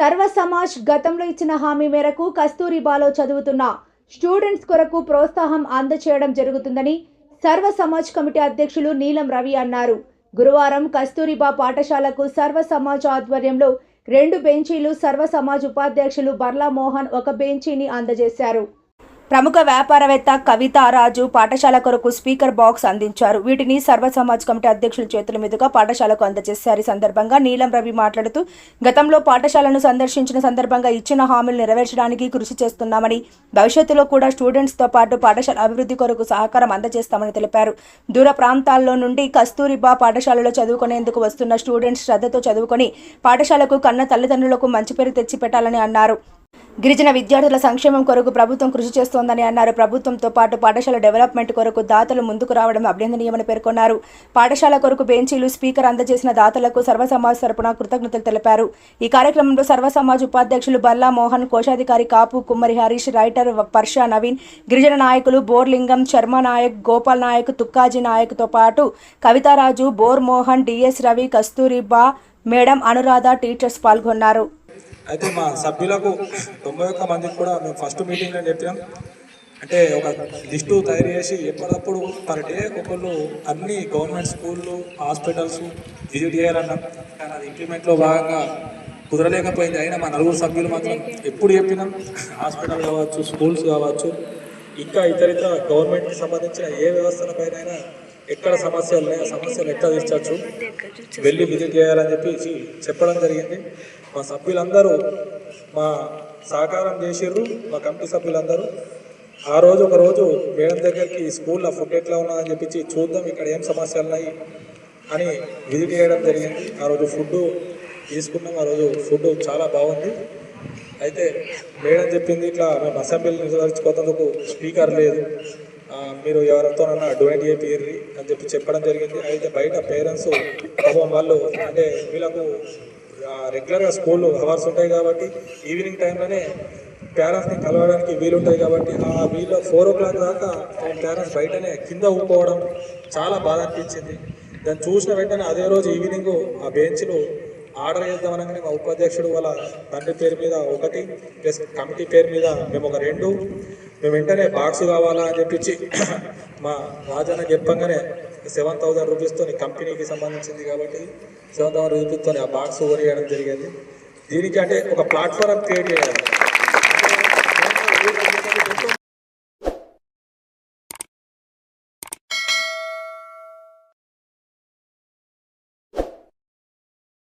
సర్వ సమాజ్ గతంలో ఇచ్చిన హామీ మేరకు కస్తూరిబాలో చదువుతున్న స్టూడెంట్స్ కొరకు ప్రోత్సాహం అందజేయడం జరుగుతుందని సర్వ సమాజ్ కమిటీ అధ్యక్షులు నీలం రవి అన్నారు. గురువారం కస్తూరిబా పాఠశాలకు సర్వ సమాజ్ ఆధ్వర్యంలో 2 బెంచీలు సర్వ సమాజ్ ఉపాధ్యక్షులు బర్లా మోహన్ 1 బెంచీని అందజేశారు. ప్రముఖ వ్యాపారవేత్త కవితారాజు పాఠశాల కొరకు స్పీకర్ బాక్స్ అందించారు. వీటిని సర్వ సమాజ్ కమిటీ అధ్యక్షుల చేతుల మీదుగా పాఠశాలకు అందజేశారు. ఈ సందర్భంగా నీలం రవి మాట్లాడుతూ గతంలో పాఠశాలను సందర్శించిన సందర్భంగా ఇచ్చిన హామీలు నెరవేర్చడానికి కృషి చేస్తున్నామని, భవిష్యత్తులో కూడా స్టూడెంట్స్తో పాటు పాఠశాల అభివృద్ధి కొరకు సహకారం అందజేస్తామని తెలిపారు. దూర ప్రాంతాల్లో నుండి కస్తూరిబా పాఠశాలలో చదువుకునేందుకు వస్తున్న స్టూడెంట్స్ శ్రద్ధతో చదువుకొని పాఠశాలకు కన్న తల్లిదండ్రులకు మంచి పేరు తెచ్చిపెట్టాలని అన్నారు. గిరిజన విద్యార్థుల సంక్షేమం కొరకు ప్రభుత్వం కృషి చేస్తోందని అన్నారు. ప్రభుత్వంతో పాటు పాఠశాల డెవలప్మెంట్ కొరకు దాతలు ముందుకు రావడం అభినందనీయమని పేర్కొన్నారు. పాఠశాల కొరకు బెంచీలు, స్పీకర్ అందజేసిన దాతలకు సర్వ సమాజ్ తరపున కృతజ్ఞతలు తెలిపారు. ఈ కార్యక్రమంలో సర్వ సమాజ్ ఉపాధ్యక్షులు బర్లా మోహన్, కోశాధికారి కాపు కుమ్మరి హరీష్, రైటర్ పర్షా నవీన్, గిరిజన నాయకులు బోర్లింగం, శర్మ నాయక్, గోపాల్ నాయక్, తుక్కాజీ నాయక్తో పాటు కవితారాజు, బోర్ Mohan, DS Ravi, Kasturiba madam, Anuradha, teachers పాల్గొన్నారు. అయితే మా సభ్యులకు 91 మందికి కూడా మేము ఫస్ట్ మీటింగ్లో చెప్పినాం. అంటే ఒక లిస్టు తయారు చేసి ఎప్పటికప్పుడు పర్ డే ఒకళ్ళు అన్ని గవర్నమెంట్ స్కూళ్ళు, హాస్పిటల్స్ విజిట్ చేయాలన్నాం. కానీ అది ఇంప్లిమెంట్లో భాగంగా కుదరలేకపోయింది. అయినా మా 4 సభ్యులు మాత్రం ఎప్పుడు చెప్పినాం, హాస్పిటల్ కావచ్చు, స్కూల్స్ కావచ్చు, ఇంకా ఇతరితర గవర్నమెంట్కి సంబంధించిన ఏ వ్యవస్థలపైన ఎక్కడ సమస్యలు ఉన్నాయో ఆ సమస్యలు ఎట్లా తీర్చచ్చు వెళ్ళి విజిట్ చేయాలని చెప్పడం జరిగింది. మా సభ్యులందరూ మా సహకారం చేసిర్రు. మా కమిటీ సభ్యులందరూ ఆ రోజు ఒక రోజు మేడం దగ్గరికి స్కూల్లో ఫుడ్ ఎట్లా ఉన్నదని చెప్పి చూద్దాం, ఇక్కడ ఏం సమస్యలు ఉన్నాయి అని విజిట్ చేయడం జరిగింది. ఆ రోజు ఫుడ్ తీసుకున్నాం. ఆ రోజు ఫుడ్ చాలా బాగుంది. అయితే మేడం చెప్పింది, ఇట్లా మేము అసెంబ్లీని నిర్వహించుకోవడానికి స్పీకర్ లేదు, మీరు ఎవరితోనన్నా డొనేట్ చేపిర్రి అని చెప్పడం జరిగింది. అయితే బయట పేరెంట్స్ పాపం వాళ్ళు అంటే వీళ్ళకు రెగ్యులర్గా స్కూల్ అవర్స్ ఉంటాయి కాబట్టి ఈవినింగ్ టైంలోనే పేరెంట్స్ని కలవడానికి వీలుంటాయి కాబట్టి వీళ్ళు 4 o'clock దాకా పేరెంట్స్ బయటనే కింద ఊపుకోవడం చాలా బాధ అనిపించింది. దాన్ని చూసిన వెంటనే అదే రోజు ఈవినింగ్ ఆ బెంచ్లు ఆర్డర్ చేద్దామనగానే మా ఉపాధ్యక్షుడు వాళ్ళ తండ్రి పేరు మీద 1 ప్లస్ కమిటీ పేరు మీద మేము ఒక 2 మేము వెంటనే బాక్స్ కావాలా అని చెప్పి మా రాజన్న చెప్పంగానే 7,000 రూపీస్తో కంపెనీకి సంబంధించింది కాబట్టి 7,000 రూపీస్తో ఆ బాక్స్ ఓరియడం జరిగింది. దీనికి అంటే ఒక ప్లాట్ఫారం క్రియేట్ చేయాలి.